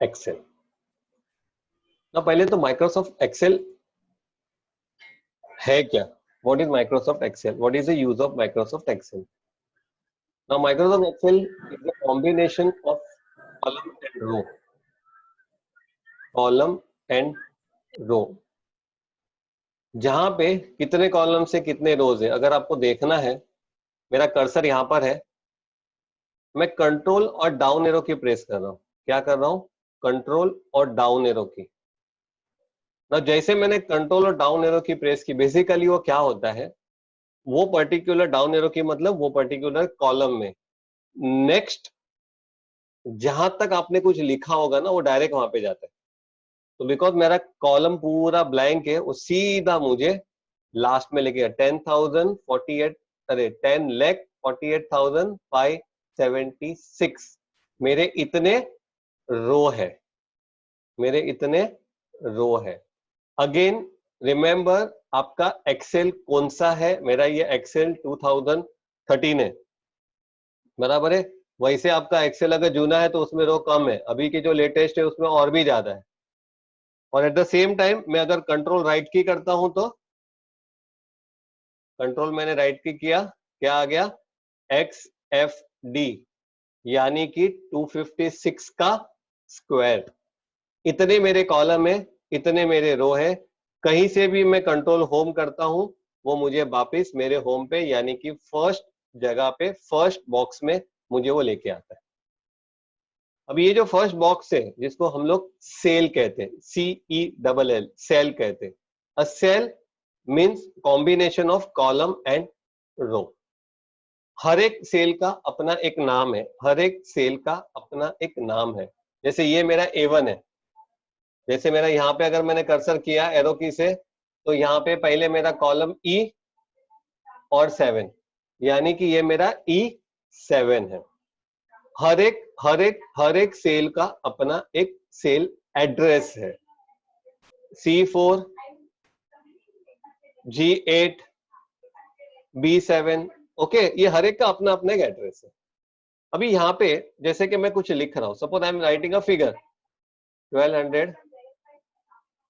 Excel. ना पहले तो माइक्रोसॉफ्ट एक्सेल है क्या? What is Microsoft Excel? What is the use of Microsoft Excel? Now Microsoft Excel is a combination of column and row, column and row, जहां पे कितने column से कितने रोज है अगर आपको देखना है, मेरा कर्सर यहां पर है, मैं कंट्रोल और डाउन एरो की प्रेस कर रहा हूं। क्या कर रहा हूं? कंट्रोल और डाउन एरो की। ना जैसे मैंने कंट्रोल और डाउन एरो की प्रेस की, बेसिकली वो क्या होता है, वो पर्टिकुलर डाउन एरो की मतलब वो पर्टिकुलर कॉलम में नेक्स्ट जहां तक आपने कुछ लिखा होगा ना वो डायरेक्ट वहां पे जाता है। तो बिकॉज मेरा कॉलम पूरा ब्लैंक है, वो सीधा मुझे लास्ट में लेके 10,048, अरे 10,48,576 मेरे इतने रो है, मेरे इतने रो है। अगेन रिमेंबर आपका एक्सेल कौन सा है? मेरा ये एक्सेल 2013 है, बराबर है। वैसे आपका एक्सेल अगर जूना है तो उसमें रो कम है, अभी की जो लेटेस्ट है उसमें और भी ज्यादा है। और एट द सेम टाइम मैं अगर कंट्रोल राइट की करता हूं तो कंट्रोल मैंने राइट की किया, क्या आ गया? XFD, यानी कि 256 का स्क्वायर। इतने मेरे कॉलम है, इतने मेरे रो है। कहीं से भी मैं कंट्रोल होम करता हूं वो मुझे वापस मेरे होम पे यानी कि फर्स्ट जगह पे, फर्स्ट बॉक्स में मुझे वो लेके आता है। अब ये जो फर्स्ट बॉक्स है जिसको हम लोग सेल कहते हैं, CELL, सेल कहते हैं। A cell means combination of column and row. हर एक सेल का अपना एक नाम है, हर एक सेल का अपना एक नाम है। जैसे ये मेरा A1 है, जैसे मेरा यहाँ पे अगर मैंने कर्सर किया एरो की से, तो यहाँ पे पहले मेरा कॉलम E और 7, यानी कि ये मेरा E7 है। हर एक सेल का अपना एक सेल एड्रेस है। C4, G8, B7, ओके, ये हर एक का अपना अपना एक एड्रेस है। अभी यहाँ पे जैसे कि मैं कुछ लिख रहा हूं, suppose I am writing a figure 1200,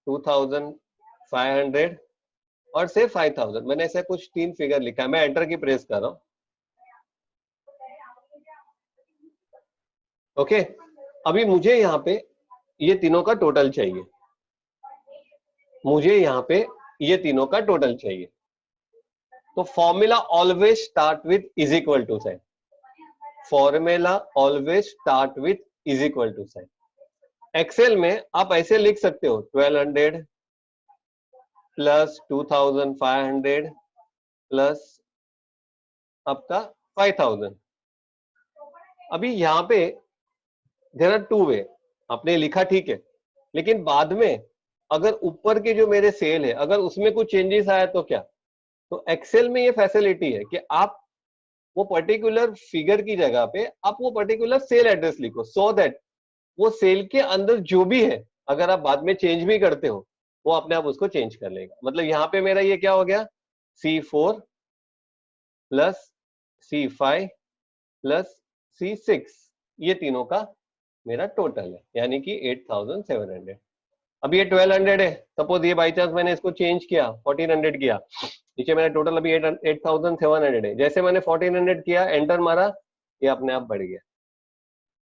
2500 और से 5000, मैंने ऐसे कुछ 3 फिगर लिखा है, मैं एंटर की प्रेस कर रहा हूं। ओके, अभी मुझे यहाँ पे ये तीनों का टोटल चाहिए, मुझे यहाँ पे ये तीनों का टोटल चाहिए। तो formula always start with is equal to sign, formula always start with is equal to sign. Excel में आप ऐसे लिख सकते हो 1200 प्लस 2500 प्लस आपका 5000। अभी यहाँ पे देयर आर टू वे, आपने लिखा ठीक है, लेकिन बाद में अगर ऊपर के जो मेरे सेल है अगर उसमें कुछ चेंजेस आया तो क्या? तो एक्सेल में ये फैसिलिटी है कि आप वो पर्टिकुलर फिगर की जगह पे आप वो पर्टिकुलर सेल एड्रेस लिखो, सो दैट वो सेल के अंदर जो भी है अगर आप बाद में चेंज भी करते हो वो अपने आप उसको चेंज कर लेगा। मतलब यहाँ पे मेरा ये क्या हो गया? C4 plus C5 plus C6, ये तीनों का मेरा टोटल है, यानी कि 8700। अब ये 1200 है, सपोज ये बाई चांस मैंने इसको चेंज किया 1400 किया, नीचे मेरा टोटल अभी 8700 है। जैसे मैंने 1400 किया, एंटर मारा, ये अपने आप बढ़ गया।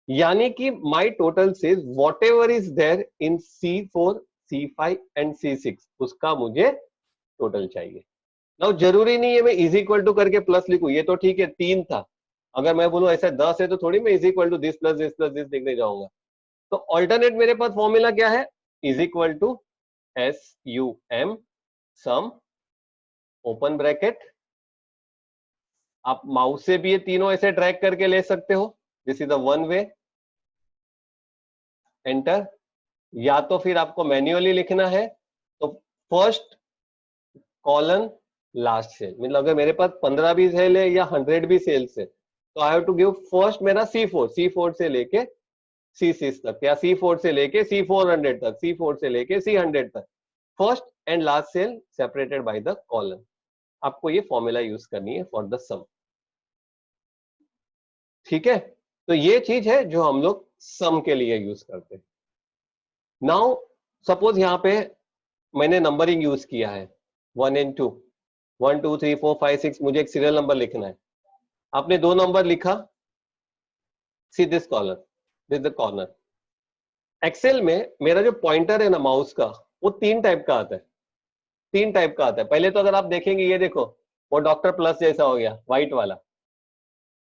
यानी कि माई टोटल से whatever is there in C4, C5 and C6 उसका मुझे टोटल चाहिए। नाउ जरूरी नहीं है मैं इज इक्वल टू करके प्लस लिखूं, ये तो ठीक है 3 था, अगर मैं बोलूं ऐसा 10 है तो थोड़ी मैं is equal to this plus this plus this लिखने जाऊंगा। तो ऑल्टरनेट मेरे पास फॉर्मूला क्या है? Is equal to SUM, sum open bracket, आप माउस से भी ये तीनों ऐसे ड्रैग करके ले सकते हो, this is the one way, enter. या तो फिर आपको मैन्युअली लिखना है तो फर्स्ट कॉलन लास्ट सेल, मतलब अगर मेरे पास 15 भी सेल है या 100 भी सेल्स है तो I have to give first मेरा C4 से लेके C6 तक, या C4 से लेके C400 तक, C4 से लेके C100 तक, first and last cell separated by the colon. आपको ये फॉर्मूला यूज करनी है फॉर द सम, ठीक है? तो ये चीज है जो हम लोग सम के लिए यूज करते हैं। नाउ सपोज यहाँ पे मैंने नंबरिंग यूज किया है 1 and 2, 1 2 3 4 5 6, मुझे एक सीरियल नंबर लिखना है। आपने 2 नंबर लिखा, see this collar, this the corner. Excel में मेरा जो पॉइंटर है ना माउस का, वो 3 टाइप का आता है, 3 टाइप का आता है। पहले तो अगर आप देखेंगे, ये देखो वो डॉक्टर प्लस जैसा हो गया, व्हाइट वाला,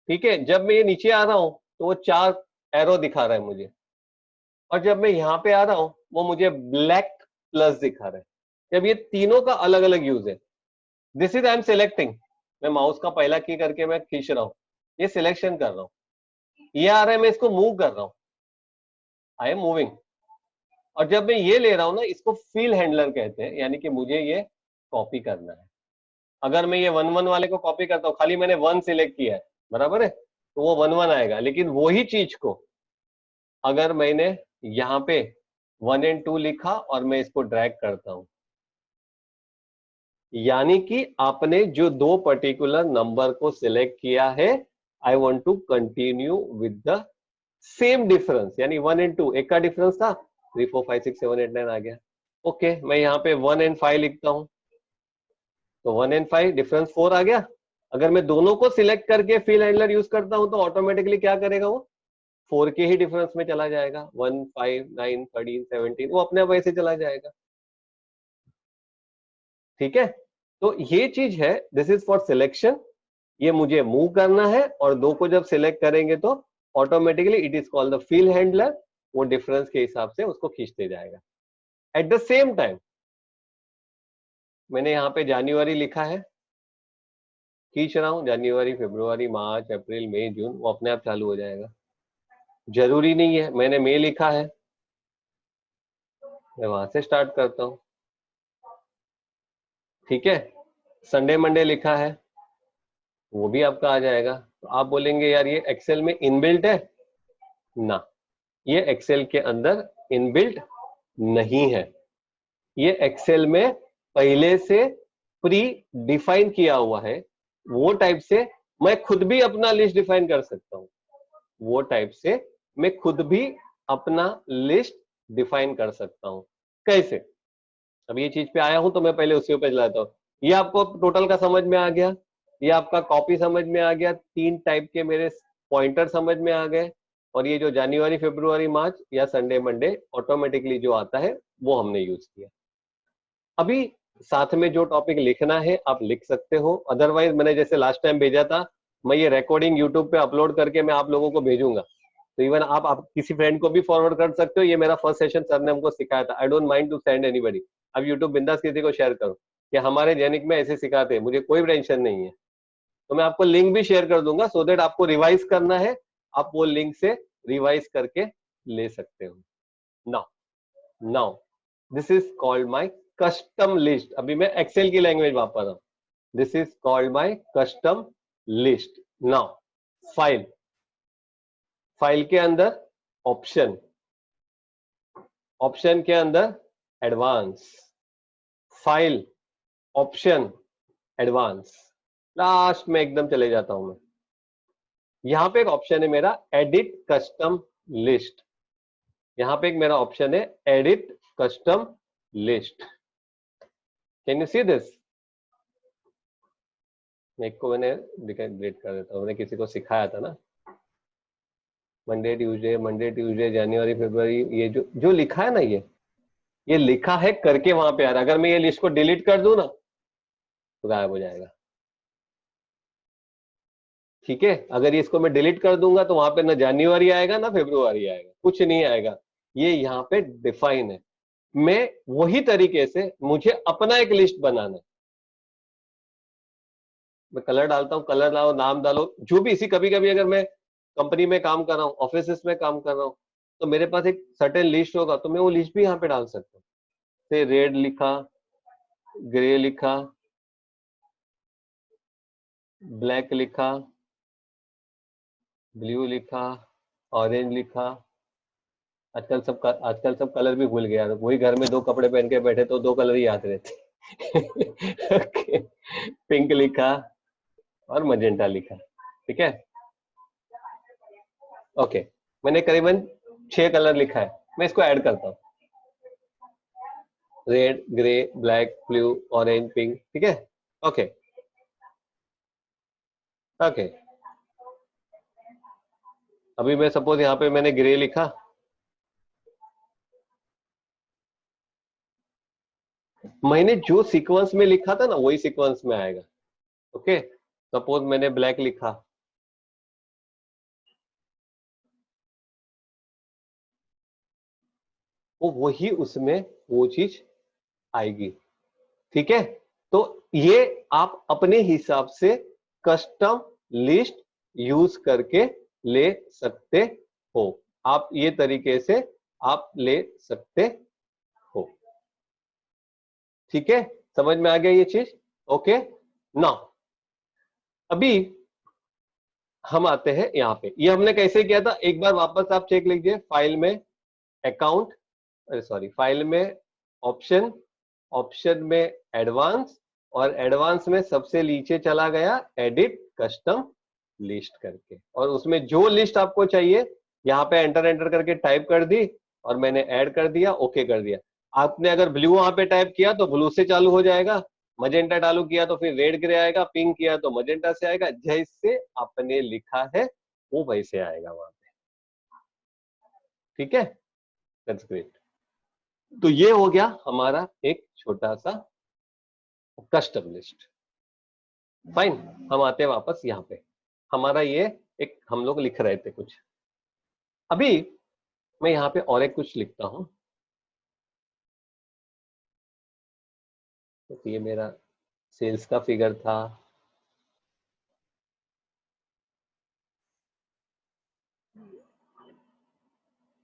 ठीक है। जब मैं ये नीचे आ रहा हूं तो वो 4 एरो दिखा रहा है मुझे, और जब मैं यहाँ पे आ रहा हूं वो मुझे ब्लैक प्लस दिखा रहा है। जब ये तीनों का अलग अलग यूज है, this is I am selecting, मैं माउस का पहला की करके मैं खींच रहा हूँ, ये सिलेक्शन कर रहा हूँ, ये आ रहा है, मैं इसको मूव कर रहा हूँ, आई एम मूविंग। और जब मैं ये ले रहा हूं ना, इसको फील हैंडलर कहते हैं, यानी कि मुझे ये कॉपी करना है। अगर मैं ये 1 1 वाले को कॉपी करता हूँ, खाली मैंने 1 सिलेक्ट किया है, बराबर है, तो वो 1 1 आएगा। लेकिन वही चीज को अगर मैंने यहाँ पे 1 and 2 लिखा और मैं इसको ड्रैग करता हूं, यानी कि आपने जो 2 पर्टिकुलर नंबर को सिलेक्ट किया है, I want to continue with the same difference, यानी 1 and 2, एक का डिफरेंस था, 3 4 5 6 7 8 9 आ गया। ओके, मैं यहाँ पे 1 and 5 लिखता हूं, तो 1 and 5 डिफरेंस 4 आ गया। अगर मैं दोनों को सिलेक्ट करके फिल हैंडलर यूज करता हूं तो ऑटोमेटिकली क्या करेगा वो, 4 के ही डिफरेंस में चला जाएगा, 1 5 9 13 17, वो अपने आप वैसे चला जाएगा। ठीक है, तो ये चीज है, दिस इज फॉर सिलेक्शन, ये मुझे मूव करना है, और 2 को जब सिलेक्ट करेंगे तो automatically it is called the fill handler, वो डिफरेंस के हिसाब से उसको खींचते जाएगा। एट द सेम टाइम मैंने यहाँ पे जनवरी लिखा है, खींच रहा हूँ, जनवरी फरवरी मार्च अप्रैल मई जून, वो अपने आप चालू हो जाएगा। जरूरी नहीं है, मैंने मई लिखा है, मैं वहां से स्टार्ट करता हूँ, ठीक है। संडे मंडे लिखा है, वो भी आपका आ जाएगा। तो आप बोलेंगे यार ये एक्सेल में इनबिल्ट है ना, ये एक्सेल के अंदर इनबिल्ट नहीं है, ये एक्सेल में पहले से प्री डिफाइन किया हुआ है। वो टाइप से मैं खुद भी अपना लिस्ट डिफाइन कर सकता हूं, वो टाइप से मैं खुद भी अपना लिस्ट डिफाइन कर सकता हूं। कैसे, अब ये चीज पे आया हूं तो मैं पहले उसी पे चलाता हूं। ये आपको टोटल का समझ में आ गया, ये आपका कॉपी समझ में आ गया, 3 टाइप के मेरे पॉइंटर समझ में आ गए, और ये जो जनवरी फरवरी मार्च या संडे मंडे ऑटोमेटिकली जो आता है वो हमने यूज किया। अभी साथ में जो टॉपिक लिखना है आप लिख सकते हो, अदरवाइज मैंने जैसे लास्ट टाइम भेजा था, मैं ये रिकॉर्डिंग यूट्यूब पे अपलोड करके मैं आप लोगों को भेजूंगा, तो इवन आप किसी फ्रेंड को भी फॉरवर्ड कर सकते हो। ये मेरा फर्स्ट सेशन सर ने हमको सिखाया था, I don't mind to send anybody. अब यूट्यूब बिंदास किसी को शेयर करो कि हमारे जैनिक में ऐसे सिखाते हैं, मुझे कोई टेंशन नहीं है। तो मैं आपको लिंक भी शेयर कर दूंगा, सो दैट आपको रिवाइज करना है, आप वो लिंक से रिवाइज करके ले सकते हो। Now now this is called my custom list. अभी मैं एक्सेल की लैंग्वेज वापर रहा हूं, this is called my custom list. Now file, file के अंदर ऑप्शन, ऑप्शन के अंदर advance, file option advance, last में एकदम चले जाता हूं मैं। यहां पे एक ऑप्शन है मेरा एडिट कस्टम लिस्ट, यहां पे एक मेरा ऑप्शन है edit custom list. Can you see this? एक को मैंने डिलीट कर देता हूं, मैंने किसी को सिखाया था ना, मंडे ट्यूसडे जनवरी फरवरी, ये जो जो लिखा है ना, ये लिखा है करके वहां पे आ रहा है। अगर मैं ये लिस्ट को डिलीट कर दूं ना तो गायब हो जाएगा, ठीक है। अगर इसको मैं डिलीट कर दूंगा तो वहां पे ना जनवरी आएगा ना फरवरी आएगा, कुछ नहीं आएगा, ये यहाँ पे डिफाइन है। मैं वही तरीके से मुझे अपना एक लिस्ट बनाना है, मैं कलर डालता हूँ, कलर डालो, नाम डालो, जो भी। इसी कभी कभी अगर मैं कंपनी में काम कर रहा हूँ, ऑफिस में काम कर रहा हूँ, तो मेरे पास एक सर्टेन लिस्ट होगा, तो मैं वो लिस्ट भी यहाँ पे डाल सकता हूँ। से रेड लिखा, ग्रे लिखा, ब्लैक लिखा, ब्लू लिखा, ऑरेंज लिखा। आजकल सब कलर भी भूल गया, वही घर में 2 कपड़े पहन के बैठे तो 2 कलर ही याद रहते। ओके, पिंक लिखा और मजेंटा लिखा, ठीक है। ओके, मैंने करीबन 6 कलर लिखा है, मैं इसको ऐड करता हूँ। Red, grey, black, blue, orange, pink, ठीक है। ओके ओके, अभी मैं सपोज यहाँ पे मैंने ग्रे लिखा, मैंने जो सीक्वेंस में लिखा था ना वही सीक्वेंस में आएगा। ओके, सपोज मैंने ब्लैक लिखा, वो वही उसमें वो चीज आएगी, ठीक है। तो ये आप अपने हिसाब से कस्टम लिस्ट यूज करके ले सकते हो, आप ये तरीके से आप ले सकते हो, ठीक है। समझ में आ गया ये चीज? ओके ना, अभी हम आते हैं यहाँ पे, ये हमने कैसे किया था, एक बार वापस आप चेक लीजिए, फाइल में अकाउंट, सॉरी फाइल में ऑप्शन, ऑप्शन में एडवांस, और एडवांस में सबसे नीचे चला गया एडिट कस्टम लिस्ट करके, और उसमें जो लिस्ट आपको चाहिए यहाँ पे एंटर एंटर करके टाइप कर दी, और मैंने ऐड कर दिया, ओके कर दिया। आपने अगर ब्लू वहां पे टाइप किया तो ब्लू से चालू हो जाएगा, मजेंटा चालू किया तो फिर रेड ग्रे आएगा, पिंक किया तो मजेंटा से आएगा, जैसे आपने लिखा है वो वैसे आएगा वहां पे, ठीक है। That's great. तो ये हो गया हमारा एक छोटा सा कस्टम लिस्ट। फाइन, हम आते हैं वापस यहाँ पे, हमारा ये एक हम लोग लिख रहे थे कुछ, अभी मैं यहाँ पे और एक कुछ लिखता हूं। तो ये मेरा सेल्स का फिगर था,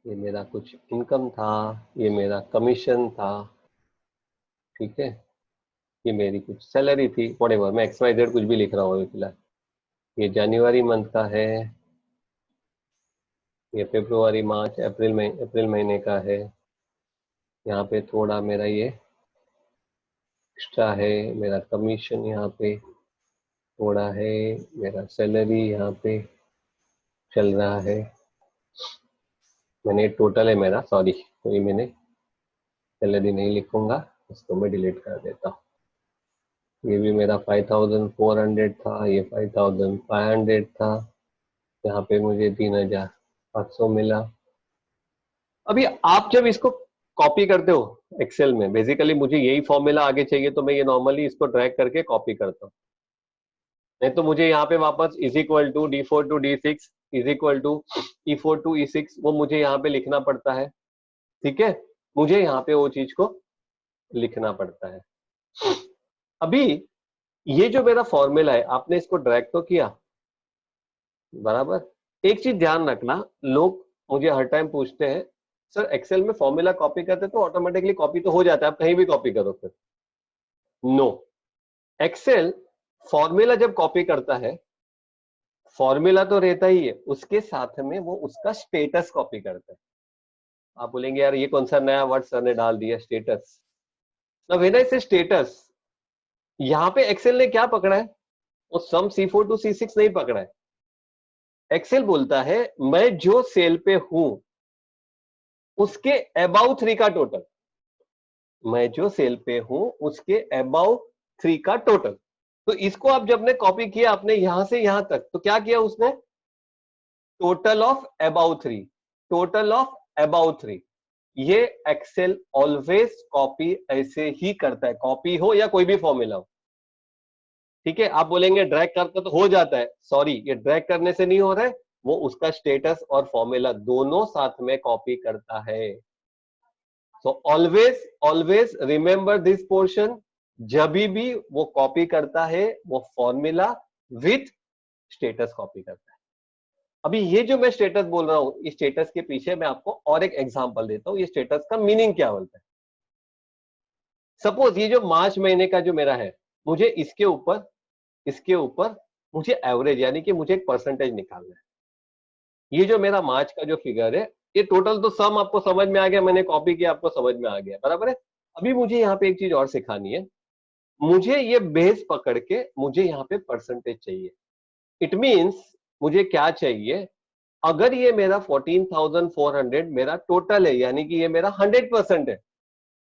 ये मेरा कुछ इनकम था, ये मेरा कमीशन था, ठीक है, ये मेरी कुछ सैलरी थी, व्हाटएवर, मैं XYZ कुछ भी लिख रहा हूँ अभी फिलहाल। ये जनवरी मंथ का है, ये फरवरी, मार्च, अप्रैल महीने का है, यहाँ पे थोड़ा मेरा ये एक्स्ट्रा है, मेरा कमीशन यहाँ पे थोड़ा है, मेरा सैलरी यहाँ पे चल रहा है, मैंने टोटल है मेरा, सॉरी तो ये मैंने सैलरी नहीं लिखूंगा, इसको मैं डिलीट कर देता हूँ। ये भी मेरा 5400 था, ये 5500 था, यहाँ पे मुझे 3500 मिला। अभी आप जब इसको कॉपी करते हो एक्सेल में, बेसिकली मुझे यही फॉर्मूला आगे चाहिए तो मैं ये नॉर्मली इसको ड्रैग करके कॉपी करता हूँ, नहीं तो मुझे यहाँ पे वापस is equal to D4 to D6 is equal to E4 to E6 वो मुझे यहाँ पे लिखना पड़ता है, ठीक है, मुझे यहाँ पे वो चीज को लिखना पड़ता है। अभी ये जो मेरा फॉर्मूला है आपने इसको ड्रैग तो किया बराबर, एक चीज ध्यान रखना, लोग मुझे हर टाइम पूछते हैं सर एक्सेल में फॉर्मूला कॉपी करते तो ऑटोमेटिकली कॉपी तो हो जाता है, आप कहीं भी कॉपी करो फिर, नो, एक्सेल फॉर्मूला जब कॉपी करता है, फॉर्मूला तो रहता ही है, उसके साथ में वो उसका स्टेटस कॉपी करता है। आप बोलेंगे यार ये कौन सा नया वर्ड सर ने डाल दिया, स्टेटस, ना वेन आई से स्टेटस, यहाँ पे एक्सेल ने क्या पकड़ा है, वो सम C4 टू C6 नहीं पकड़ा है, एक्सेल बोलता है मैं जो सेल पे हूं उसके अबाउ 3 का टोटल, मैं जो सेल पे हूं उसके अबाउ 3 का टोटल। तो इसको आप जब ने कॉपी किया आपने यहां से यहां तक, तो क्या किया उसने, total of about 3, total of about 3, ये एक्सेल ऑलवेज कॉपी ऐसे ही करता है, कॉपी हो या कोई भी फॉर्मूला हो, ठीक है। आप बोलेंगे ड्रैग करता तो हो जाता है, सॉरी ये ड्रैग करने से नहीं हो रहा है, वो उसका स्टेटस और फॉर्मूला दोनों साथ में कॉपी करता है। So always always remember this portion, जब भी वो कॉपी करता है वो फॉर्मूला विथ स्टेटस कॉपी करता है। अभी ये जो मैं स्टेटस बोल रहा हूं, इस स्टेटस के पीछे मैं आपको और एक एग्जांपल देता हूं, ये स्टेटस का मीनिंग क्या बोलता है। सपोज ये जो मार्च महीने का जो मेरा है, मुझे इसके ऊपर मुझे एवरेज यानी कि मुझे एक परसेंटेज निकालना है। ये जो मेरा मार्च का जो फिगर है, ये टोटल तो सम आपको समझ में आ गया, मैंने कॉपी किया आपको समझ में आ गया बराबर है। अभी मुझे यहाँ पे एक चीज और सिखानी है, मुझे ये बेस पकड़ के मुझे यहाँ पे परसेंटेज चाहिए। इट मींस मुझे क्या चाहिए, अगर ये मेरा 14,400 मेरा टोटल है यानी कि ये मेरा 100% है,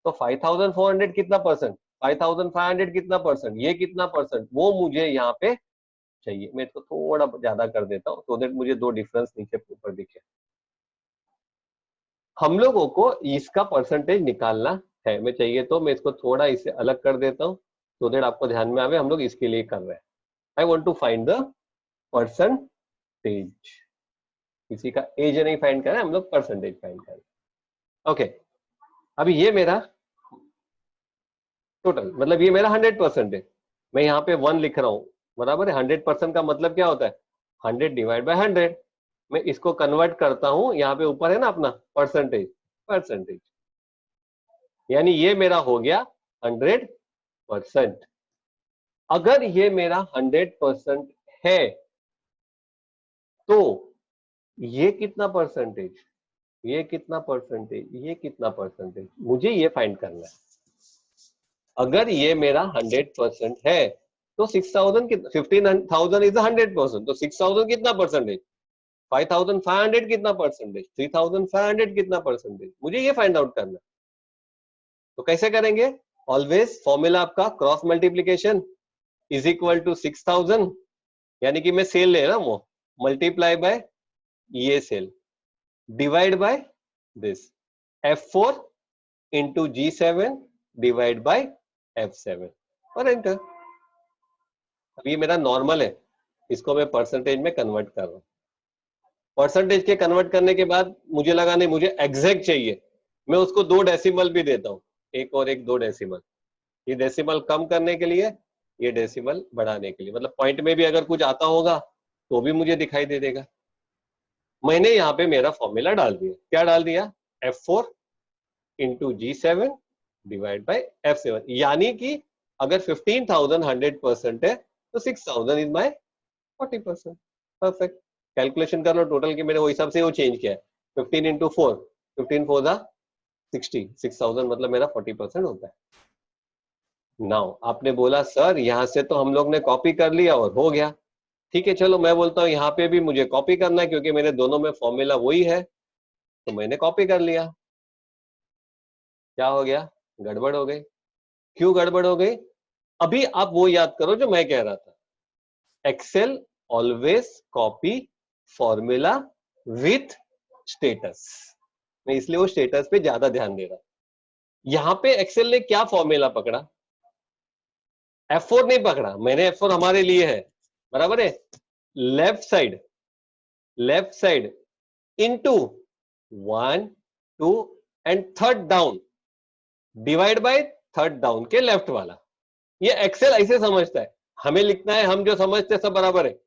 तो 5400 कितना परसेंट, 5500 कितना परसेंट, ये कितना परसेंट, वो मुझे यहाँ पे चाहिए। मैं इसको थोड़ा ज्यादा कर देता हूँ तो दैट मुझे दो डिफरेंस नीचे ऊपर दिखे। हम लोगों को इसका परसेंटेज निकालना है, मैं चाहिए तो मैं इसको थोड़ा इसे अलग कर देता हूँ तो दैट आपको ध्यान में आवे हम लोग इसके लिए कर रहे हैं। I want to find the percentage, किसी का एज नहीं फाइंड कर रहे हैं हम लोग, परसेंटेज फाइंड कर रहे हैं। ओके, अभी ये मेरा टोटल मतलब ये मेरा 100% है, मैं यहाँ पे 1 लिख रहा हूँ, बराबर है। 100% का मतलब क्या होता है, 100 डिवाइड बाय 100। मैं इसको कन्वर्ट करता हूँ, यहाँ पे ऊपर है ना अपना परसेंटेज, परसेंटेज यानी ये मेरा हो गया 100%। अगर ये मेरा 100% है तो ये कितना परसेंटेज, ये कितना परसेंटेज, ये कितना परसेंटेज, मुझे ये फाइंड करना है। अगर ये मेरा 100% है तो 6000 कितना, 15,000 इज 100%, तो 6000 कितना परसेंटेज, 5500 कितना परसेंटेज, 3500 कितना परसेंटेज, मुझे ये फाइंड आउट करना है। तो कैसे करेंगे, ऑलवेज फॉर्मूला आपका cross multiplication is equal to 6000, यानी कि मैं सेल ले रहा हूं वो, मल्टीप्लाई बाय ये cell divide by this F4 into G7 divide by F7 और एंटर। अब ये मेरा नॉर्मल है, इसको मैं परसेंटेज में कन्वर्ट कर रहा हूं। परसेंटेज के कन्वर्ट करने के बाद मुझे लगा नहीं मुझे एग्जैक्ट चाहिए, मैं उसको 2 डेसिमल भी देता हूं, एक और एक 2 डेसिमल, ये डेसिमल कम करने के लिए, ये डेसिमल बढ़ाने के लिए, मतलब पॉइंट में भी अगर कुछ आता होगा तो भी मुझे दिखाई दे देगा। मैंने यहाँ पे मेरा फॉर्मूला डाल दिया, क्या डाल दिया, F4 into G7 divide by F7, यानी कि अगर 15,000 100% है तो 6,000 इज माय 40%। परफेक्ट, कैलकुलेशन कर लो टोटल के मेरे वो हिसाब से वो चेंज किया है, 15 इंटू 4, 15 4 जा 60, 6,000 मतलब मेरा 40% होता है। नाउ आपने बोला सर यहाँ से तो हम लोग ने कॉपी कर लिया और हो गया, ठीक है चलो मैं बोलता हूँ यहाँ पे भी मुझे कॉपी करना है क्योंकि मेरे दोनों में फॉर्मूला वही है, तो मैंने कॉपी कर लिया। क्या हो गया, गड़बड़ हो गई। क्यों गड़बड़ हो गई, अभी आप वो याद करो जो मैं कह रहा था, Excel always copy formula with status, मैं इसलिए वो स्टेटस पे ज्यादा ध्यान दे रहा। यहां पे एक्सेल ने क्या फॉर्मूला पकड़ा, F4 नहीं पकड़ा, मैंने F4 हमारे लिए है, बराबर है, left side into 1 2 and third down divide by third down के लेफ्ट वाला। ये एक्सेल ऐसे समझता है, हमें लिखना है, हम जो समझते हैं सब बराबर है,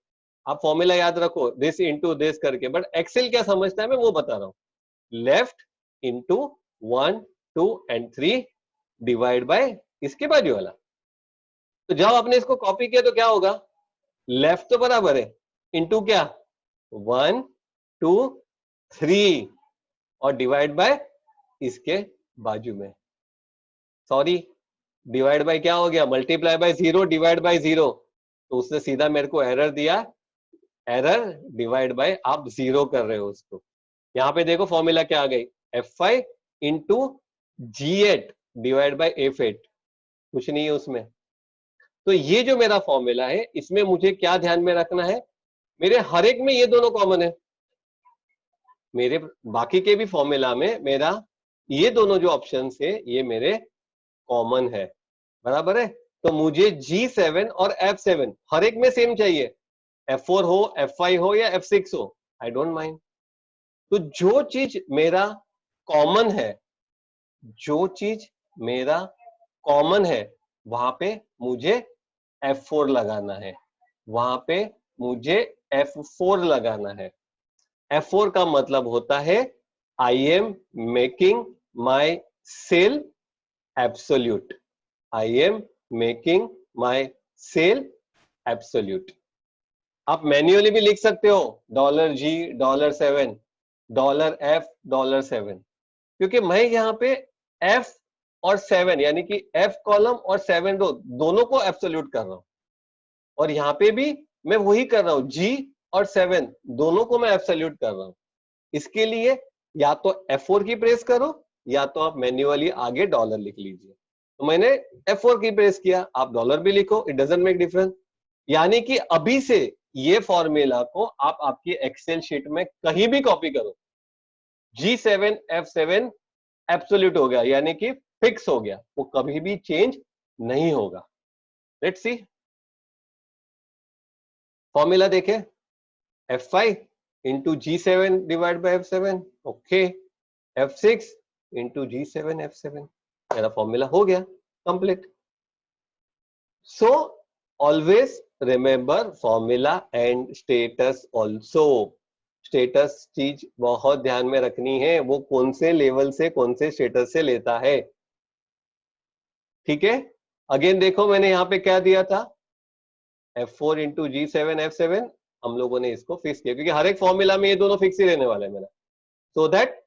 आप फॉर्मूला याद रखो दिस इनटू दिस करके, बट एक्सेल क्या समझता है मैं वो बता रहा हूं, left into 1 2 and 3 divide by इसके बाजू वाला। तो जब आपने इसको कॉपी किया तो क्या होगा, लेफ्ट तो बराबर है, इंटू क्या 1 2 3 और डिवाइड बाय इसके बाजू में, सॉरी डिवाइड बाय क्या हो गया, मल्टीप्लाई बाय 0 डिवाइड बाय 0, तो उसने सीधा मेरे को एरर दिया, एरर डिवाइड बाय आप 0 कर रहे हो उसको। यहाँ पे देखो फॉर्मूला क्या आ गई, F5 into G8 divide by F8, कुछ नहीं है उसमें। तो ये जो मेरा फॉर्मूला है इसमें मुझे क्या ध्यान में रखना है, मेरे हर एक में ये दोनों कॉमन है, मेरे बाकी के भी फॉर्मूला में मेरा ये दोनों जो ऑप्शन है ये मेरे कॉमन है, बराबर है। तो मुझे G7 और F7 हर एक में सेम चाहिए, F4 हो F5 हो या F6 हो, आई डोंट माइंड। तो जो चीज मेरा कॉमन है, जो चीज मेरा कॉमन है वहां पे मुझे F4 लगाना है, वहां पे मुझे F4 लगाना है। F4 का मतलब होता है I am making my cell absolute, I am making my cell absolute. आप मैन्युअली भी लिख सकते हो $G $7 $F $7, क्योंकि मैं यहाँ पे F और 7 यानी कि F कॉलम और 7 रो दोनों को एब्सोल्यूट कर रहा हूं, और यहाँ पे भी मैं वही कर रहा हूं, G और 7 दोनों को मैं एब्सोल्यूट कर रहा हूं। इसके लिए या तो F4 की प्रेस करो या तो आप मैन्युअली आगे डॉलर लिख लीजिए। तो मैंने F4 की प्रेस किया, आप डॉलर भी लिखो, इट डजंट मेक डिफरेंस। यानी कि अभी से ये फॉर्मूला को आप आपकी एक्सेल शीट में कहीं भी कॉपी करो, G7 F7 एब्सोल्यूट हो गया, यानी कि फिक्स हो गया, वो कभी भी चेंज नहीं होगा। लेट्स सी फॉर्मूला देखे, F5 into G7 divide by F7, okay, F6 into G7 F7, मेरा फॉर्मूला हो गया complete. So always remember formula and status also. Status चीज बहुत ध्यान में रखनी है, वो कौन से लेवल से कौन से स्टेटस से लेता है, ठीक है। अगेन देखो मैंने यहाँ पे क्या दिया था, F4 इंटू G7 F7, हम लोगों ने इसको फिक्स किया क्योंकि हर एक फॉर्मूला में ये दोनों फिक्स ही रहने वाले हैं मेरा, सो दैट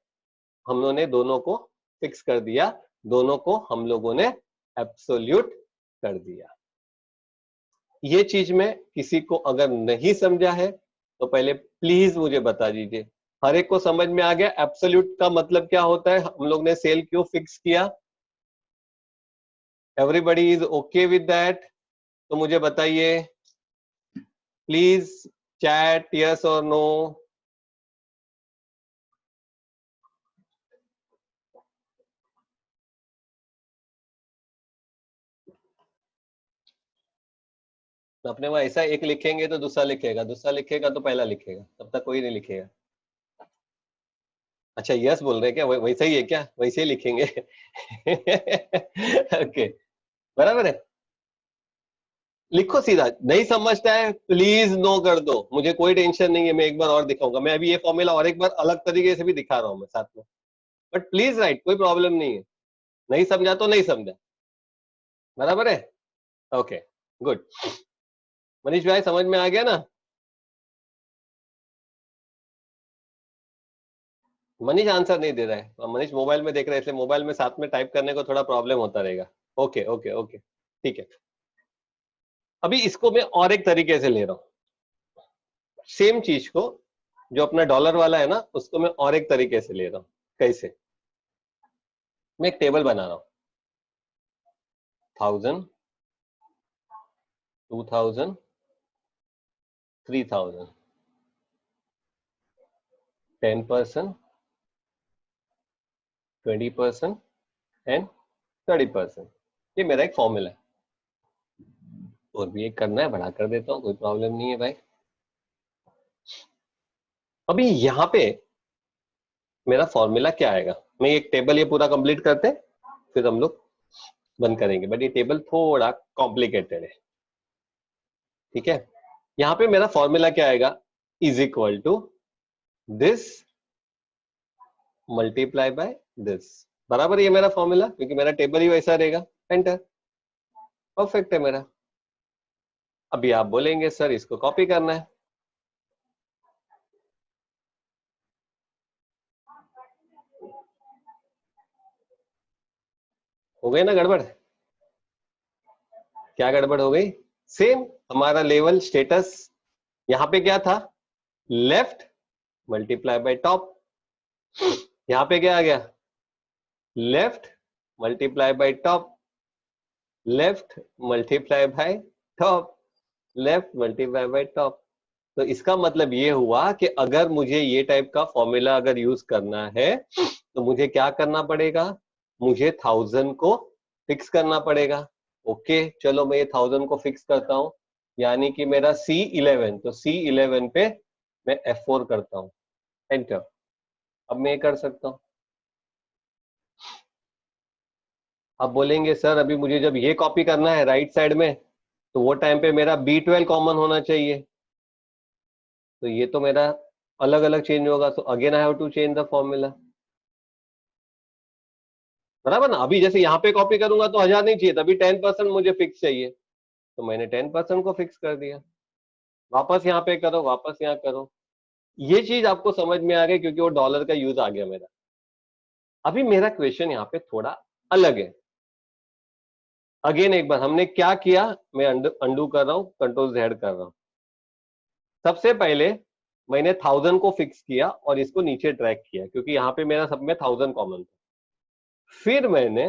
हम लोगों ने दोनों को फिक्स कर दिया, दोनों को हम लोगों ने एब्सोल्यूट कर दिया। ये चीज में किसी को अगर नहीं समझा है तो पहले प्लीज मुझे बता दीजिए। हर एक को समझ में आ गया एब्सोल्यूट का मतलब क्या होता है, हम लोग ने सेल क्यों फिक्स किया? Everybody is okay with that? तो मुझे बताइए प्लीज, चैट यस और नो। अपने वो ऐसा एक लिखेंगे तो दूसरा लिखेगा, दूसरा लिखेगा तो पहला लिखेगा, तब तक कोई नहीं लिखेगा। अच्छा यस बोल रहे हैं क्या? वैसा ही है क्या? वैसे ही लिखेंगे। ओके बराबर है, लिखो सीधा। नहीं समझता है प्लीज नो कर दो, मुझे कोई टेंशन नहीं है, मैं एक बार और दिखाऊंगा। मैं अभी ये फॉर्मूला और एक बार अलग तरीके से भी दिखा रहा हूं मैं साथ में, बट प्लीज राइट, कोई प्रॉब्लम नहीं है। नहीं समझा तो नहीं समझा, बराबर है। Okay good. मनीष भाई समझ में आ गया ना? मनीष आंसर नहीं दे रहा है, मनीष मोबाइल में देख रहे हैं, इसलिए मोबाइल में साथ में टाइप करने को थोड़ा प्रॉब्लम होता रहेगा। ओके ओके ओके ठीक है। अभी इसको मैं और एक तरीके से ले रहा हूं, सेम चीज को, जो अपना डॉलर वाला है ना, उसको मैं और एक तरीके से ले रहा हूं। कैसे? मैं एक टेबल बना रहा हूं, 1000, 2000, 3000, 10%, 20% एंड 30%। ये मेरा एक फॉर्मूला है, और भी एक करना है, बढ़ा कर देता हूँ, कोई प्रॉब्लम नहीं है भाई। अभी यहाँ पे मेरा फॉर्मूला क्या आएगा, मैं एक टेबल ये पूरा कंप्लीट करते हैं, फिर हम लोग बंद करेंगे, बट ये टेबल थोड़ा कॉम्प्लिकेटेड है, ठीक है। यहाँ पे मेरा फॉर्मूला क्या आएगा, is equal to this multiply by this, बराबर ये मेरा फॉर्मूला, क्योंकि मेरा टेबल ही वैसा रहेगा। एंटर, परफेक्ट है मेरा। अभी आप बोलेंगे सर इसको कॉपी करना है, हो गई ना गड़बड़? क्या गड़बड़ हो गई? सेम हमारा लेवल स्टेटस यहाँ पे क्या था, लेफ्ट मल्टीप्लाई बाय टॉप, यहाँ पे क्या आ गया, left multiply by top, left multiply by top, left multiply by top. तो इसका मतलब ये हुआ कि अगर मुझे ये टाइप का फॉर्मूला अगर यूज करना है तो मुझे क्या करना पड़ेगा, मुझे 1000 को फिक्स करना पड़ेगा। ओके चलो मैं ये 1000 को फिक्स करता हूं, यानी कि मेरा C11, तो C11 पे मैं F4 करता हूं, एंटर। अब मैं ये कर सकता हूं। अब बोलेंगे सर अभी मुझे जब ये कॉपी करना है राइट साइड में, तो वो टाइम पे मेरा B12 कॉमन होना चाहिए, तो ये तो मेरा अलग अलग चेंज होगा, तो again I have to change the formula, बराबर ना। अभी जैसे यहाँ पे कॉपी करूंगा तो 1000 नहीं चाहिए, तभी 10% मुझे फिक्स चाहिए, तो मैंने 10% को फिक्स कर दिया। वापस यहाँ पे करो, वापस यहाँ करो, ये चीज आपको समझ में आ गई क्योंकि वो डॉलर का यूज आ गया मेरा। अभी मेरा क्वेश्चन यहाँ पे थोड़ा अलग है। अगेन एक बार हमने क्या किया, मैं अंडू कर रहा हूँ, कंट्रोल Z कर रहा हूँ। सबसे पहले मैंने 1000 को फिक्स किया और इसको नीचे ट्रैक किया, क्योंकि यहाँ पे मेरा सब में 1000 कॉमन था। फिर मैंने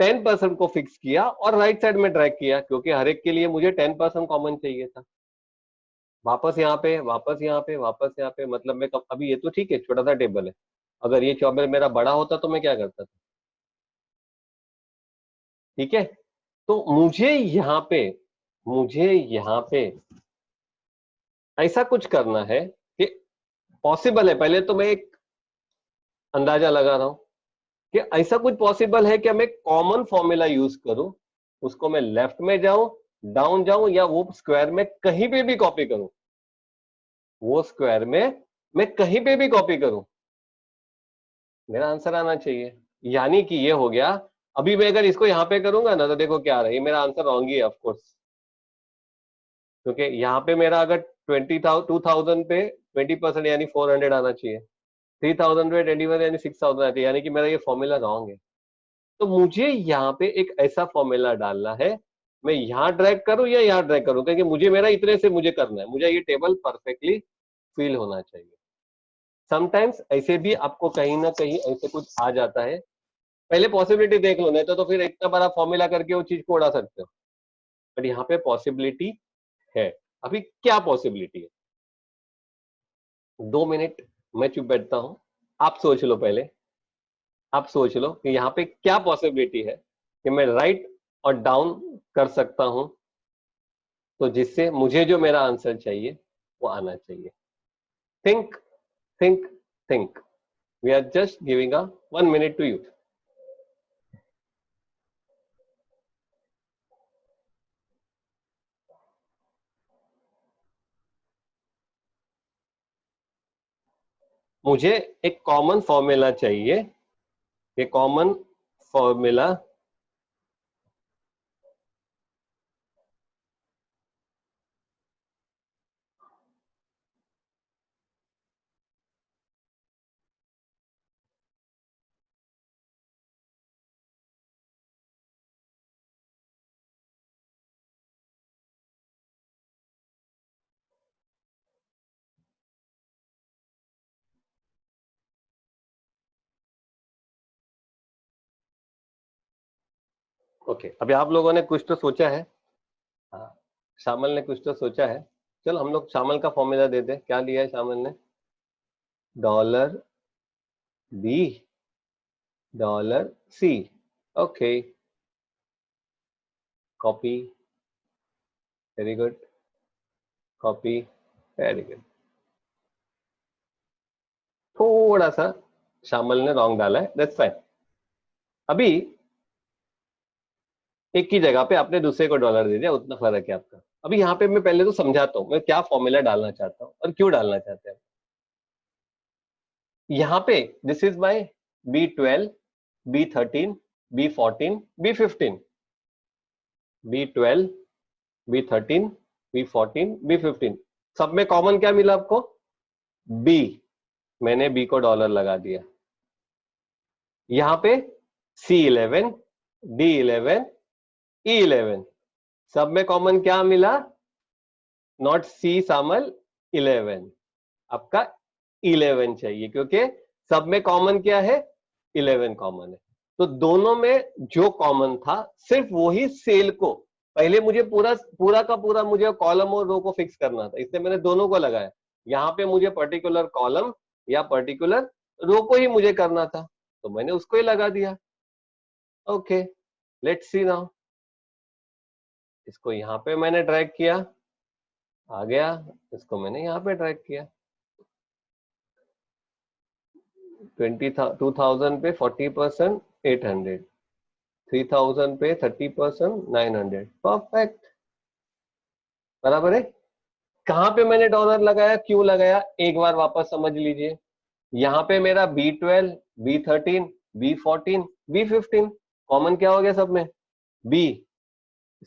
10% को फिक्स किया और राइट साइड में ड्रैग किया, क्योंकि हर एक के लिए मुझे 10% कॉमन चाहिए था। वापस यहाँ पे, वापस यहाँ पे, वापस यहाँ पे, मतलब मैं अभी ये तो ठीक है, छोटा सा टेबल है, अगर ये टेबल मेरा बड़ा होता तो मैं क्या करता था? ठीक है, तो मुझे यहाँ पे ऐसा कुछ करना है कि पॉसिबल है, पहले तो मैं एक अंदाजा लगा रहा हूं कि ऐसा कुछ पॉसिबल है कि मैं कॉमन फॉर्मूला यूज करूं, उसको मैं लेफ्ट में जाऊं, डाउन जाऊं, या वो स्क्वायर में कहीं पे भी कॉपी करूं, वो स्क्वायर में मैं कहीं पे भी कॉपी करूं, मेरा आंसर आना चाहिए। यानी कि ये हो गया। अभी मैं अगर इसको यहाँ पे करूंगा ना, तो देखो क्या रहा है, मेरा आंसर रॉन्ग ही है ऑफकोर्स, क्योंकि यहाँ पे मेरा अगर 20,000 पे 20% यानी 400 आना चाहिए, 3,000 पे 21 यानी 6,000 आना चाहिए, यानी कि मेरा ये फॉर्मूला रॉन्ग है। तो मुझे यहाँ पे एक ऐसा फॉर्मूला डालना है, मैं यहाँ ड्रैग करूं या यहाँ ड्रैग करूं, क्योंकि मुझे मेरा इतने से मुझे करना है, मुझे ये टेबल परफेक्टली फिल होना चाहिए। समटाइम्स ऐसे भी आपको कहीं ना कहीं ऐसे कुछ आ जाता है, पहले पॉसिबिलिटी देख लो, नहीं तो फिर इतना बड़ा फॉर्मूला करके वो चीज को उड़ा सकते हो। बट यहाँ पे पॉसिबिलिटी है। अभी क्या पॉसिबिलिटी है? 2 मिनट मैं चुप बैठता हूं, आप सोच लो पहले, आप सोच लो कि यहाँ पे क्या पॉसिबिलिटी है कि मैं राइट और डाउन कर सकता हूं, तो जिससे मुझे जो मेरा आंसर चाहिए वो आना चाहिए। Think, think, think. We are just giving a 1 minute to you. मुझे एक कॉमन फॉर्मूला चाहिए, ये कॉमन फॉर्मूला ओके, अभी आप लोगों ने कुछ तो सोचा है। हाँ, शामल ने कुछ तो सोचा है। चलो हम लोग शामल का फॉर्मूला दे दें, क्या लिया है शामल ने? Dollar B dollar C. Okay, copy, very good, copy, very good. थोड़ा सा शामल ने रॉन्ग डाला है, दैट्स फाइन। अभी एक ही जगह पे आपने दूसरे को डॉलर दे दिया, उतना फर्क है आपका। अभी यहाँ पे मैं पहले तो समझाता हूँ मैं क्या फॉर्मूला डालना चाहता हूँ और क्यों डालना चाहते हैं। यहाँ पे this is my B12, B13, B14, B15, B12, B13, B14, B15, सब में कॉमन क्या मिला आपको? B। मैंने B को डॉलर लगा दिया। यहाँ पे C11, D11, E11, सब में कॉमन क्या मिला? नॉट C शामल, 11। आपका 11 चाहिए, क्योंकि सब में कॉमन क्या है? 11 कॉमन है। तो दोनों में जो कॉमन था सिर्फ वही सेल को, पहले मुझे पूरा पूरा का पूरा मुझे कॉलम और रो को फिक्स करना था, इसलिए मैंने दोनों को लगाया। यहाँ पे मुझे पर्टिकुलर कॉलम या पर्टिकुलर रो को ही मुझे करना था, तो मैंने उसको ही लगा दिया। Okay, let's see now. इसको यहाँ पे मैंने ड्रैग किया, आ गया। इसको मैंने यहाँ पे ड्रैग किया। 2,000 पे 40%, 800, 3,000 पे 30%, 900, परफेक्ट, बराबर है। कहां पे मैंने डॉलर लगाया, क्यों लगाया, एक बार वापस समझ लीजिए। यहाँ पे मेरा B12, B13, B14, B15 common क्या हो गया सब में? B,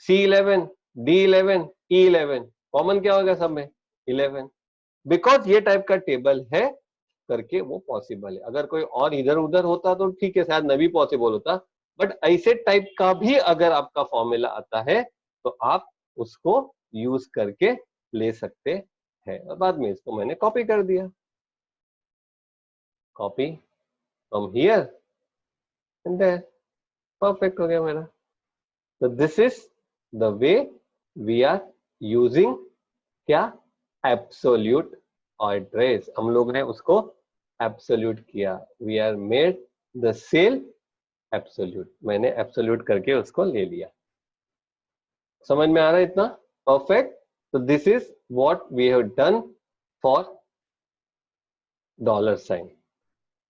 C11, D11, E11 common क्या हो गया सब में? 11। बिकॉज ये टाइप का टेबल है करके वो पॉसिबल है। अगर कोई और इधर उधर होता तो ठीक है, शायद न भी पॉसिबल होता, बट ऐसे टाइप का भी अगर आपका फॉर्मूला आता है तो आप उसको यूज करके ले सकते हैं। और बाद में इसको मैंने कॉपी कर दिया, copy from here and perfect हो गया मेरा। तो this is the way we are using क्या, एब्सोल्यूट एड्रेस। हम लोग ने उसको एब्सोल्यूट किया, we are made the cell absolute, मैंने एब्सोल्यूट करके उसको ले लिया। समझ में आ रहा है इतना? परफेक्ट। तो this is what we have done for dollar sign.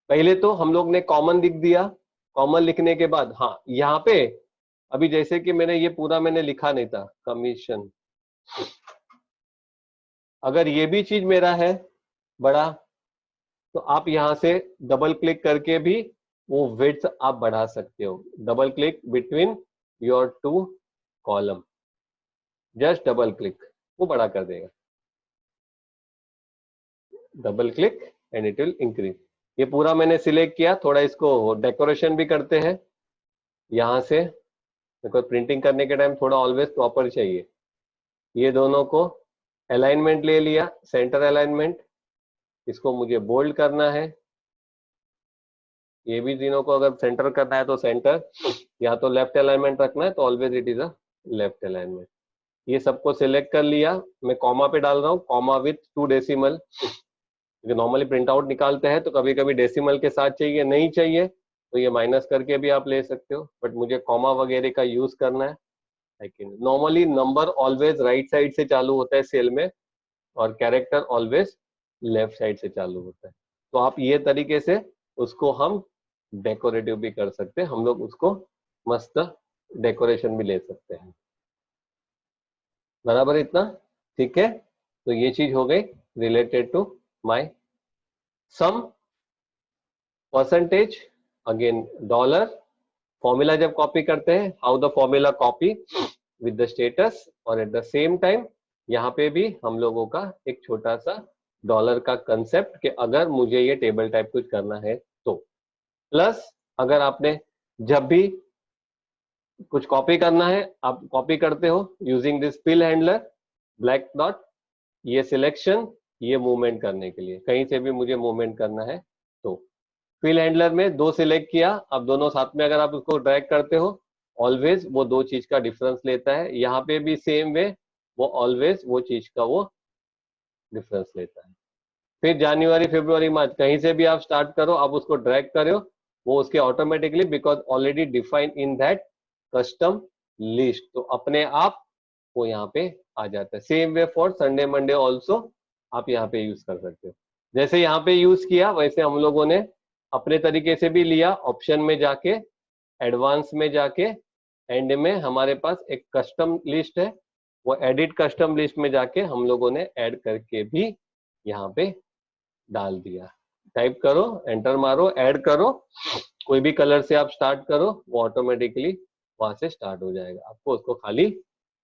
पहले तो हम लोग ने कॉमन लिख दिया, कॉमन लिखने के बाद हाँ यहाँ पे अभी जैसे कि मैंने ये पूरा मैंने लिखा नहीं था, कमीशन, अगर ये भी चीज मेरा है बड़ा, तो आप यहां से डबल क्लिक करके भी वो विड्थ आप बढ़ा सकते हो। Double click between your two column, just double click, वो बड़ा कर देगा। Double click and it will increase. ये पूरा मैंने सिलेक्ट किया, थोड़ा इसको डेकोरेशन भी करते हैं यहां से, देखो प्रिंटिंग करने के टाइम थोड़ा ऑलवेज प्रॉपर चाहिए। ये दोनों को अलाइनमेंट ले लिया, सेंटर अलाइनमेंट, इसको मुझे बोल्ड करना है। ये भी तीनों को अगर सेंटर करना है तो सेंटर, या तो लेफ्ट अलाइनमेंट रखना है तो always it is a left alignment. ये सबको सिलेक्ट कर लिया, मैं कॉमा पे डाल रहा हूँ, comma with 2 decimal. Normally print out निकालते हैं तो कभी कभी डेसिमल के साथ चाहिए, नहीं चाहिए तो ये माइनस करके भी आप ले सकते हो, बट मुझे कॉमा वगैरह का यूज करना है। लेकिन normally number always right side से चालू होता है सेल में, और कैरेक्टर ऑलवेज लेफ्ट साइड से चालू होता है। तो आप ये तरीके से उसको हम डेकोरेटिव भी कर सकते हैं, हम लोग उसको मस्त डेकोरेशन भी ले सकते हैं। बराबर इतना? ठीक है, तो ये चीज हो गई related to my sum percentage. Again dollar formula जब कॉपी करते हैं, how the formula copy with the status, और एट द सेम टाइम यहाँ पे भी हम लोगों का एक छोटा सा डॉलर का कंसेप्ट कि अगर मुझे ये टेबल टाइप कुछ करना है तो। प्लस अगर आपने जब भी कुछ कॉपी करना है, आप कॉपी करते हो using this fill handler, black dot, ये सिलेक्शन, ये मूवमेंट करने के लिए, कहीं से भी मुझे मूवमेंट करना है तो फिल हैंडलर में 2 सिलेक्ट किया, अब दोनों साथ में अगर आप उसको ड्रैग करते हो ऑलवेज वो 2 चीज का डिफरेंस लेता है। यहाँ पे भी सेम वे, वो ऑलवेज वो चीज का वो डिफरेंस लेता है। फिर जनवरी फरवरी मार्च कहीं से भी आप स्टार्ट करो, आप उसको ड्रैग करो, वो उसके automatically, because already defined in that custom list, तो अपने आप वो यहाँ पे आ जाता है। Same way for Sunday Monday also आप यहाँ पे यूज कर सकते हो। जैसे यहाँ पे यूज किया वैसे हम लोगों ने अपने तरीके से भी लिया, ऑप्शन में जाके, एडवांस में जाके, एंड में हमारे पास एक कस्टम लिस्ट है, वो एडिट कस्टम लिस्ट में जाके हम लोगों ने ऐड करके भी यहाँ पे डाल दिया। टाइप करो, एंटर मारो, ऐड करो, कोई भी कलर से आप स्टार्ट करो, वो ऑटोमेटिकली वहां से स्टार्ट हो जाएगा। आपको उसको खाली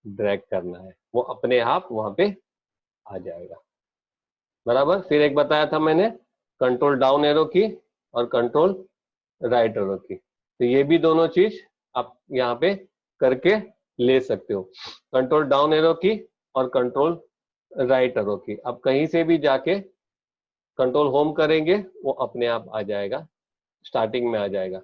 ड्रैग करना है, वो अपने आप वहां पे आ जाएगा। बराबर। फिर एक बताया था मैंने, कंट्रोल डाउन एरो की और कंट्रोल राइट एरो की, तो ये भी दोनों चीज आप यहाँ पे करके ले सकते हो। कंट्रोल डाउन एरो की और कंट्रोल राइट एरो की, आप कहीं से भी जाके कंट्रोल होम करेंगे वो अपने आप आ जाएगा, स्टार्टिंग में आ जाएगा।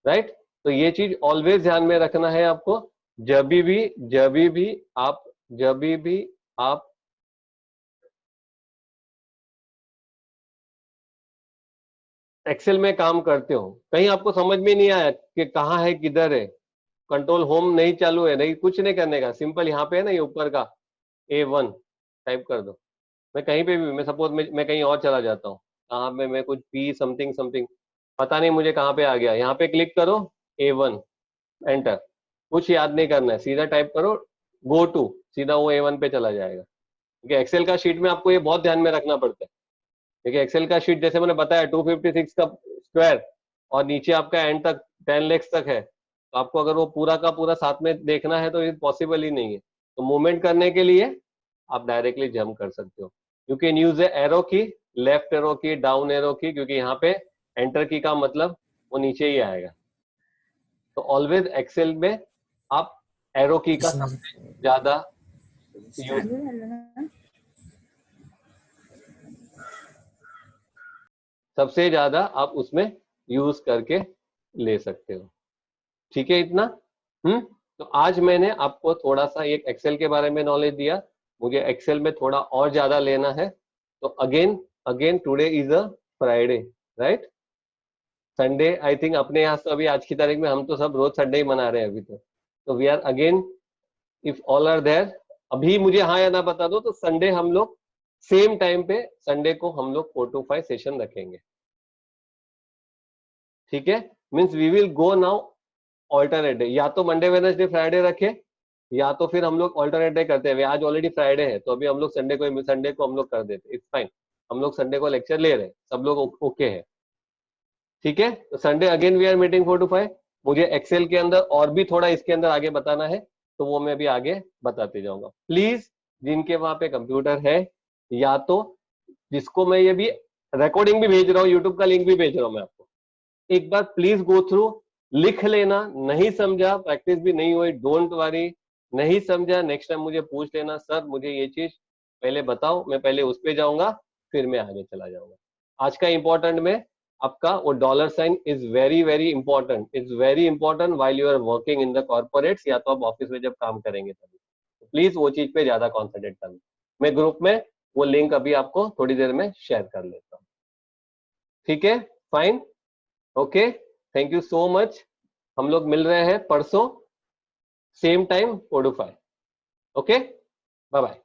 राइट। तो ये चीज ऑलवेज ध्यान में रखना है आपको, जब भी आप एक्सेल में काम करते हो, कहीं आपको समझ में नहीं आया कि कहाँ है किधर है, कंट्रोल होम नहीं चालू है, नहीं कुछ नहीं करने का, सिंपल यहाँ पे है ना ये ऊपर का A1 टाइप कर दो। मैं कहीं पे भी, मैं सपोज मैं कहीं और चला जाता हूँ, कहाँ पे मैं कुछ P समथिंग समथिंग, पता नहीं मुझे कहाँ पे आ गया, यहाँ पे क्लिक करो A1, एंटर, कुछ याद नहीं करना है, सीधा टाइप करो गो टू, सीधा वो A1 पे चला जाएगा। क्योंकि एक्सेल का शीट में आपको ये बहुत ध्यान में रखना पड़ता है, क्योंकि एक्सेल का शीट जैसे मैंने बताया 256 का स्क्वायर और नीचे आपका एंड तक 10 लेक्स तक है, तो आपको अगर वो पूरा का पूरा साथ में देखना है तो ये पॉसिबल ही नहीं है। तो मूवमेंट करने के लिए आप डायरेक्टली जंप कर सकते हो। यू कैन यूज एरो की, लेफ्ट एरो की, डाउन एरो की, क्योंकि यहाँ पे एंटर की का मतलब वो नीचे ही आएगा। तो ऑलवेज एक्सेल में आप एरो की का सबसे ज्यादा यूज, सबसे ज्यादा आप उसमें यूज करके ले सकते हो। ठीक है इतना। तो आज मैंने आपको थोड़ा सा एक एक्सेल के बारे में नॉलेज दिया, मुझे एक्सेल में थोड़ा और ज्यादा लेना है। तो again again today is a Friday, right? Sunday I think अपने यहाँ तो अभी आज की तारीख में हम तो सब रोज संडे ही मना रहे हैं अभी तो we are again, if all are there, अभी मुझे हाँ या ना बता दो, तो संडे हम लोग सेम टाइम पे संडे को हम लोग 4 to 5 सेशन रखेंगे। ठीक है, means we will go now alternate day, या तो मंडे वेडनेसडे फ्राइडे रखे, या तो फिर हम लोग ऑल्टरनेट डे करते हैं। आज ऑलरेडी फ्राइडे है तो अभी हम लोग संडे को हम लोग कर देते, इट्स फाइन। हम लोग संडे को लेक्चर ले रहे हैं, सब लोग ओके है। ठीक है, तो Sunday again we are meeting 4 to 5। मुझे एक्सेल के अंदर और भी थोड़ा इसके अंदर आगे बताना है, तो वो मैं भी आगे बताते जाऊंगा। प्लीज जिनके वहां पे कंप्यूटर है, या तो जिसको मैं ये भी रिकॉर्डिंग भी भेज रहा हूँ, यूट्यूब का लिंक भी भेज रहा हूँ मैं आपको, एक बार प्लीज गो थ्रू, लिख लेना। नहीं समझा, प्रैक्टिस भी नहीं हुई, डोंट वरी। नहीं समझा नेक्स्ट टाइम मुझे पूछ लेना, सर मुझे ये चीज पहले बताओ, मैं पहले उस पे जाऊंगा फिर मैं आगे चला जाऊंगा। आज का इंपॉर्टेंट में आपका वो dollar sign is very very important, is very important while you are working in the corporates, या तो आप ऑफिस में जब काम करेंगे तभी। प्लीज वो चीज पे ज्यादा कॉन्सेंट्रेट करना। मैं ग्रुप में वो लिंक अभी आपको थोड़ी देर में शेयर कर लेता हूँ। ठीक है, fine, okay, thank you so much. हम लोग मिल रहे हैं परसों same time 4 to 5। Okay, bye bye.